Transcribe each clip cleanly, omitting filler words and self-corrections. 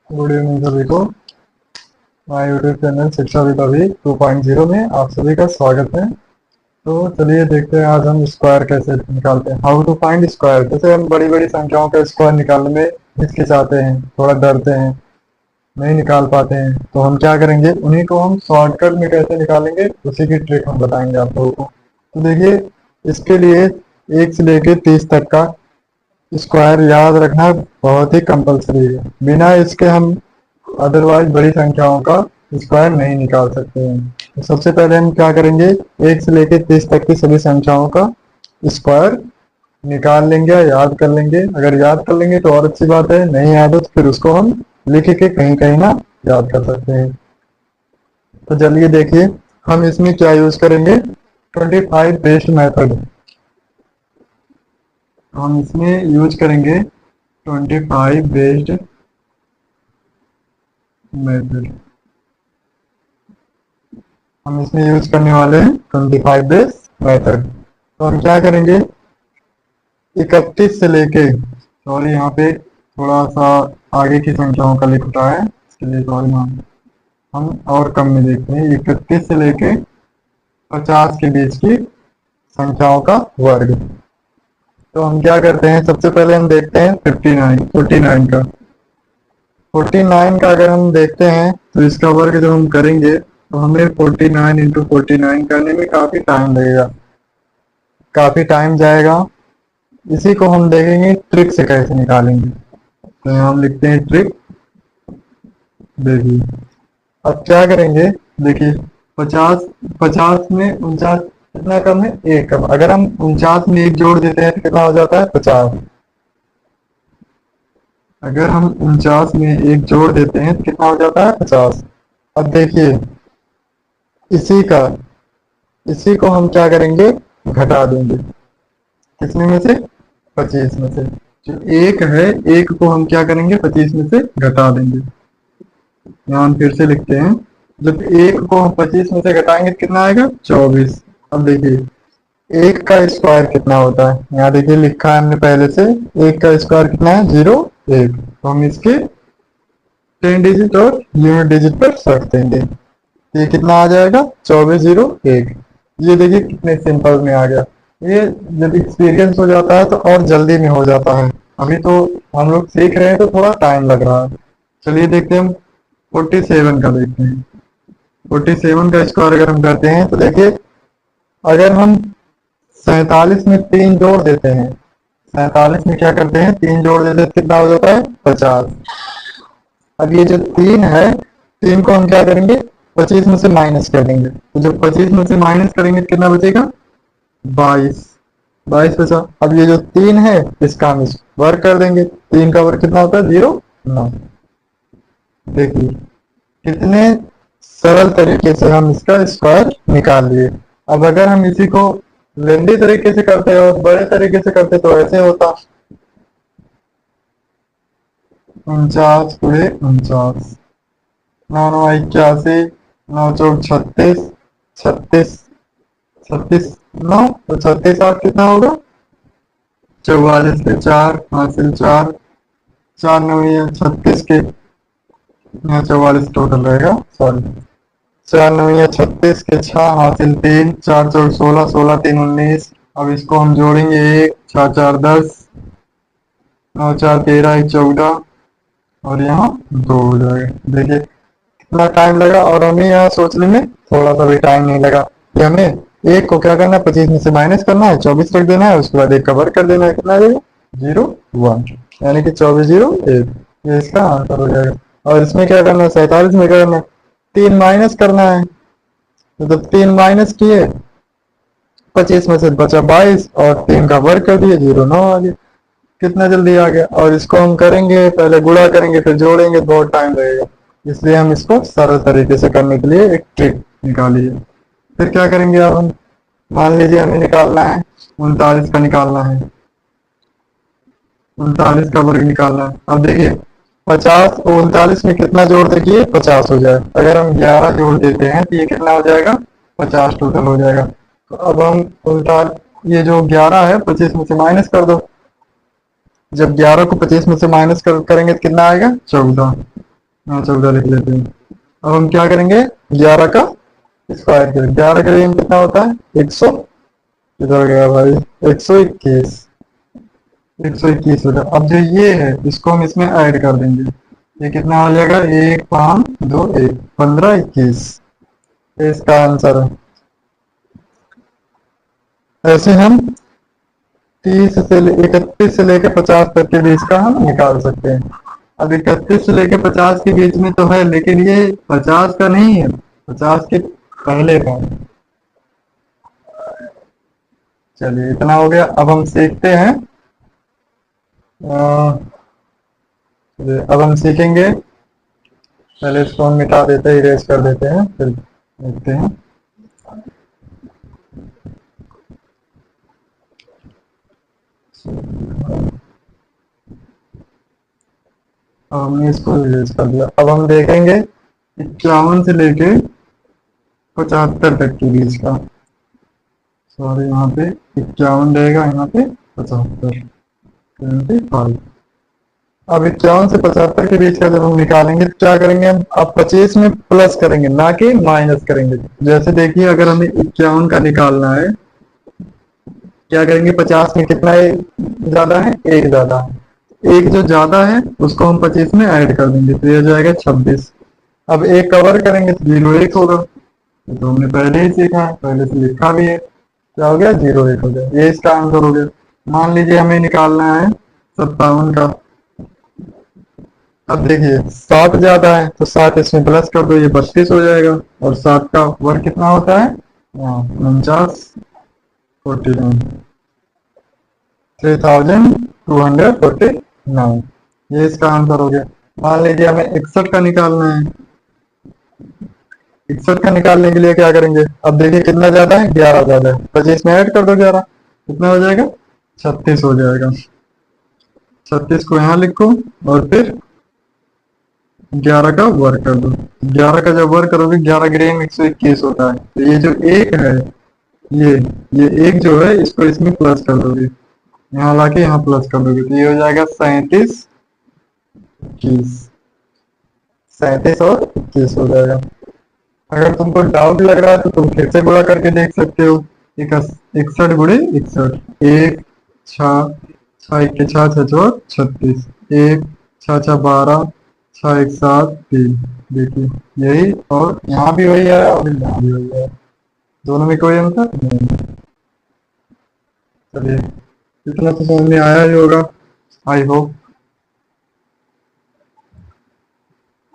Good evening सभी को। My YouTube channel शिक्षा विद अभी 2.0 में आप सभी का स्वागत है। तो चलिए देखते हैं आज हम स्क्वायर कैसे निकालते हैं। How to find square. जैसे हम बड़ी बड़ी संख्याओं का स्क्वायर निकालने में हिचकिचाते हैं, थोड़ा डरते हैं, नहीं निकाल पाते हैं, तो हम क्या करेंगे, उन्हीं को हम शॉर्टकट में कैसे निकालेंगे उसी की ट्रिक हम बताएंगे आप लोगों को। तो देखिए, इसके लिए 1 से लेके 30 तक का स्क्वायर याद रखना बहुत ही कंपलसरी है। बिना इसके हम अदरवाइज बड़ी संख्याओं का स्क्वायर नहीं निकाल सकते हैं। तो सबसे पहले हम क्या करेंगे, 1 से लेकर 30 तक की सभी संख्याओं का स्क्वायर निकाल लेंगे, याद कर लेंगे। अगर याद कर लेंगे तो और अच्छी बात है, नहीं याद हो तो फिर उसको हम लिख के कहीं कहीं ना याद कर सकते हैं। तो चलिए देखिए, हम इसमें क्या यूज करेंगे, 25 बेस्ड मेथड। हम इसमें यूज करेंगे 25 बेस्ड मेथड। हम इसमें यूज करने वाले हैं 25 बेस मेथड। तो हम क्या करेंगे, 31 से लेके, सॉरी यहाँ पे थोड़ा सा आगे की संख्याओं का लिख रहा है, इसके लिए सॉरी मान, हम और कम में देखते हैं। 31 से लेके 50 के बीच की संख्याओं का वर्ग। तो हम क्या करते हैं, सबसे पहले हम देखते हैं 49 का। 49 का अगर हम देखते हैं तो इसका वर्ग जब हम करेंगे तो हमें 49 इंटू 49 करने में काफी टाइम लगेगा, काफी टाइम जाएगा। इसी को हम देखेंगे ट्रिक से कैसे निकालेंगे। तो यहाँ हम लिखते हैं ट्रिक। देखिए अब क्या करेंगे, देखिए 50 में 49 कितना कम है, एक कम। अगर हम 49 में एक जोड़ देते हैं तो कितना हो जाता है, 50। अगर हम 49 में एक जोड़ देते हैं तो कितना हो जाता है, 50। अब देखिए इसी को हम क्या करेंगे, घटा देंगे। किसमें में से, 25 में से। जो एक है, एक को हम क्या करेंगे, 25 में से घटा देंगे। यहाँ हम फिर से लिखते हैं, जब एक को हम 25 में से घटाएंगे तो कितना आएगा, 24। अब देखिए एक का स्क्वायर कितना होता है, यहाँ देखिए लिखा है हमने पहले से, एक का स्क्वायर कितना है, 0 1। तो हम इसके 10 डिजिट और यूनिट डिजिट पर रख देंगे। ये कितना आ जाएगा, 24 0 1। ये देखिए कितने सिंपल में आ गया। ये जब एक्सपीरियंस हो जाता है तो और जल्दी में हो जाता है। अभी तो हम लोग सीख रहे हैं तो थोड़ा टाइम लग रहा है। चलिए देखते हैं, हम 47 का देखते हैं। 47 का स्क्वायर अगर हम करते हैं तो देखिए, अगर हम 47 में 3 जोड़ देते हैं, 47 में क्या करते हैं, 3 जोड़ देते हैं, कितना हो जाता है, 50। अब ये जो 3 है, 3 को हम क्या करेंगे, 25 में से माइनस कर देंगे। तो जब 25 में से माइनस करेंगे तो कितना बचेगा, 22। 22 बचा। अब ये जो 3 है इसका हम वर्ग कर देंगे। 3 का वर्ग कितना होता है, 0 9। देखिए कितने सरल तरीके से हम इसका स्क्वायर निकाल लिए। अब अगर हम इसी को लेंदी तरीके से करते और बड़े तरीके से करते तो ऐसे होता, 49 गुणे 49, 9 9 81, 9 4 36, 36 36 9, तो 36 8 कितना होगा, 44 के 4 हासिल 4, 4 9 36 के, यहाँ 44 टोटल रहेगा, सॉरी 4 9 36 के 6 हासिल 3, 4 4 16, 16 3 19। अब इसको हम जोड़ेंगे, 1 4 4 10, 9 4 13, 1 14 और यहाँ 2 हो जाएगा। देखिए कितना टाइम लगा, और हमें यहाँ सोचने में थोड़ा सा भी टाइम नहीं लगा कि हमें एक को क्या करना है, 25 में से माइनस करना है, 24 रख देना है, उसके बाद एक कवर कर देना है। कितना आ जाएगा, 0 1, यानी कि 24 0 1। ये इसका आंसर हो जाएगा। और इसमें क्या करना है, 47 में क्या करना है, 3 माइनस करना है। तो जब 3 माइनस किए, 25 में से बचा 22 और 3 का वर्ग कर दिए, 0 9 आ गया। कितना जल्दी आ गया। और इसको हम करेंगे, पहले गुणा करेंगे फिर जोड़ेंगे, बहुत टाइम लगेगा। इसलिए हम इसको सरल तरीके से करने के लिए एक ट्रिक निकाली है। फिर क्या करेंगे, अब हम मान लीजिए हमें निकालना है 39 का, निकालना है 39 का वर्ग निकालना है। अब देखिए 50 और 39 में कितना जोड़ देखिए, 50 हो जाए। अगर हम 11 जोड़ देते हैं तो ये कितना हो जाएगा, 50 टोटल हो जाएगा। तो अब हम 39, ये जो 11 है 25 में से माइनस कर दो। जब 11 को 25 में से माइनस करेंगे तो कितना आएगा, 14। हाँ 14 लिख लेते हैं। अब हम क्या करेंगे, 11 का स्क्वायर करेंगे। 11 का रेम कितना होता है, 100, किधर गया भाई, 121, 121 होगा। अब जो ये है इसको हम इसमें ऐड कर देंगे, ये कितना हो जाएगा, 1 5 2 1, 15 21, ये इसका आंसर है। ऐसे हम 31 से लेकर 50 तक के बीच का हम निकाल सकते हैं। अब 31 से लेकर 50 के बीच में तो है, लेकिन ये 50 का नहीं है, 50 के पहले का है। चलिए इतना हो गया। अब हम सीखते हैं, चलिए अब हम सीखेंगे। पहले इसको हम मिटा देते हैं, इरेज कर देते हैं, फिर देखते हैं। अब हमने इसको इरेज कर दिया। अब हम देखेंगे 51 से लेके 75 तक के बीच का। सॉरी, यहाँ पे 51 रहेगा, यहाँ पे 75, 25। अब 51 से 75 के बीच का जब हम निकालेंगे तो क्या करेंगे हम, अब 25 में प्लस करेंगे ना कि माइनस करेंगे। जैसे देखिए, अगर हमें 51 का निकालना है, क्या करेंगे, 50 में कितना ज्यादा है, एक ज्यादा है। एक जो ज्यादा है उसको हम 25 में ऐड कर देंगे, तो ये हो जाएगा 26। अब एक कवर करेंगे तो 0 1 होगा, ये तो हमने पहले ही सीखा है, पहले से लिखा भी है। क्या हो गया, 0 1 हो गया, ये इसका आंसर हो गया। मान लीजिए हमें निकालना है 57 का। अब देखिए 7 ज्यादा है तो 7 इसमें प्लस कर दो, ये 32 हो जाएगा। और 7 का वर्ग कितना होता है, 49, 49, 3249, ये इसका आंसर हो गया। मान लीजिए हमें 61 का निकालना है। 61 का निकालने के लिए क्या करेंगे, अब देखिए कितना ज्यादा है, 11 ज्यादा है, 25 में ऐड कर दो 11, कितना हो जाएगा, 36 हो जाएगा। 36 को यहाँ लिखो और फिर 11 का वर्ग कर दो। 11 का जब वर्ग करोगे, 11 ग्रेम 121 होता है। तो ये जो एक है, ये ये एक जो है इसको इसमें प्लस कर दोगे, यहाँ लाके यहाँ प्लस कर दोगे, तो ये हो जाएगा 37 21, 37 और 21 हो जाएगा। अगर तुमको डाउट लग रहा है तो तुम फिर से गुणा करके देख सकते हो। 61 गुणे 61, 1 6 6 1 के 6 6 36, 1 6 6 12, 6 1 7 3। देखिए यही, और यहाँ भी वही है और यहाँ भी वही है, दोनों में कोई अंतर नहीं। चलिए इतना तो समझ में आया ही होगा, आई होप।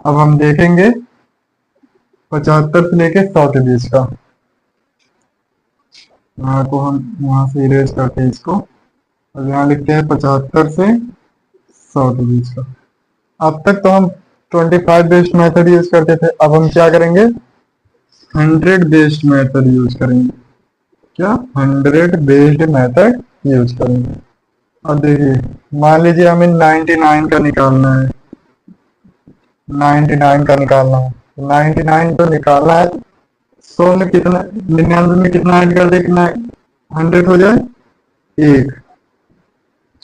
अब हम देखेंगे 75 से लेके 100 के बीच का। यहाँ को हम यहाँ से इरेज करते हैं इसको, और यहाँ लिखते हैं 75 से 100 के बीच का। अब तक तो हम 25 बेस्ड मेथड यूज करते थे, अब हम क्या करेंगे, 100 बेस्ड मेथड यूज करेंगे। क्या, 100 बेस्ड मेथड यूज करेंगे। अब देखिए, मान लीजिए हमें 99 का निकालना है, 99 का निकालना है, 99 को निकालना है। 100 में कितना, 99 में कितना ऐड कर दे, कितना 100 हो जाए, एक।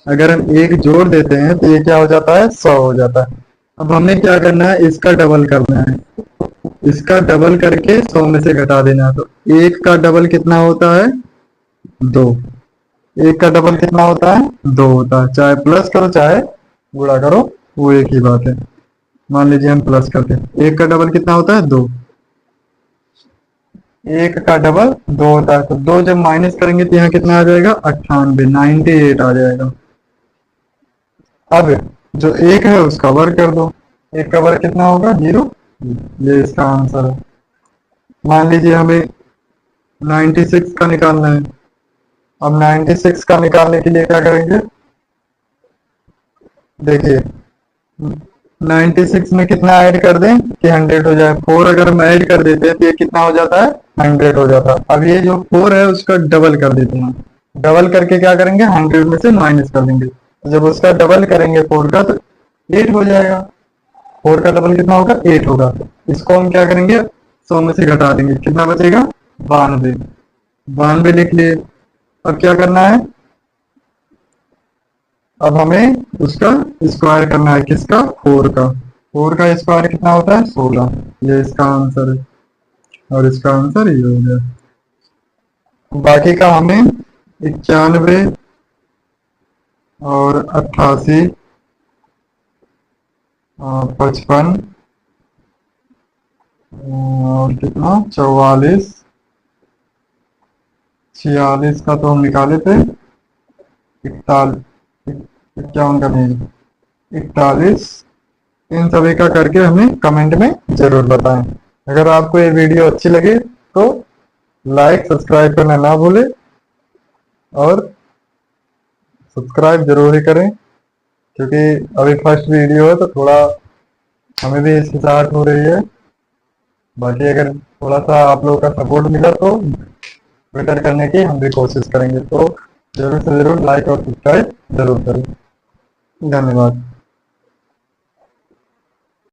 अगर हम एक जोड़ देते हैं तो ये क्या हो जाता है, 100 हो जाता है। अब हमें क्या करना है, इसका डबल करना है, इसका डबल करके 100 में से घटा देना है। तो एक का डबल कितना होता है, 2। एक का डबल कितना होता है, 2 होता है। चाहे प्लस करो चाहे गुणा करो, वो एक ही बात है। मान लीजिए हम प्लस करते हैं, एक का डबल कितना होता है, 2। एक का डबल 2 होता है, तो 2 जब माइनस करेंगे तो यहाँ कितना आ जाएगा, 98, 98 आ जाएगा। अब जो एक है उसका वर्ग कर दो, एक का वर्ग कितना होगा, 0, ये इसका आंसर है। मान लीजिए हमें 96 का निकालना है। अब 96 का निकालने के लिए क्या करेंगे, देखिए 96 में कितना ऐड कर दें कि 100 हो जाए, 4 अगर हम ऐड कर देते हैं तो ये कितना हो जाता है, 100 हो जाता है। अब ये जो 4 है उसका डबल कर देते हैं, डबल करके क्या करेंगे, 100 में से माइनस कर देंगे। जब उसका डबल करेंगे 4 का तो 8 हो जाएगा। 4 का डबल कितना होगा, 8 होगा। इसको हम क्या करेंगे, 100 में से घटा देंगे, कितना बचेगा, 92, 92 लिख लिए। अब क्या करना है, अब हमें उसका स्क्वायर करना है, किसका, 4 का। 4 का स्क्वायर कितना होता है? 16। ये इसका आंसर है और इसका आंसर ये हो गया। बाकी का हमें 91 और 88, 55 और कितना 44, 46 का तो हम निकाले थे, 41, 51 का नहीं, 41, इन सभी का करके हमें कमेंट में जरूर बताएं। अगर आपको ये वीडियो अच्छी लगे तो लाइक सब्सक्राइब करना ना भूलें और सब्सक्राइब जरूर ही करें, क्योंकि अभी फर्स्ट वीडियो है तो थोड़ा हमें भी हिचकिचाहट हो रही है। बाकी अगर थोड़ा सा आप लोगों का सपोर्ट मिला तो बेटर करने की हम भी कोशिश करेंगे। तो जरूर से जरूर लाइक और सब्सक्राइब जरूर करें। धन्यवाद।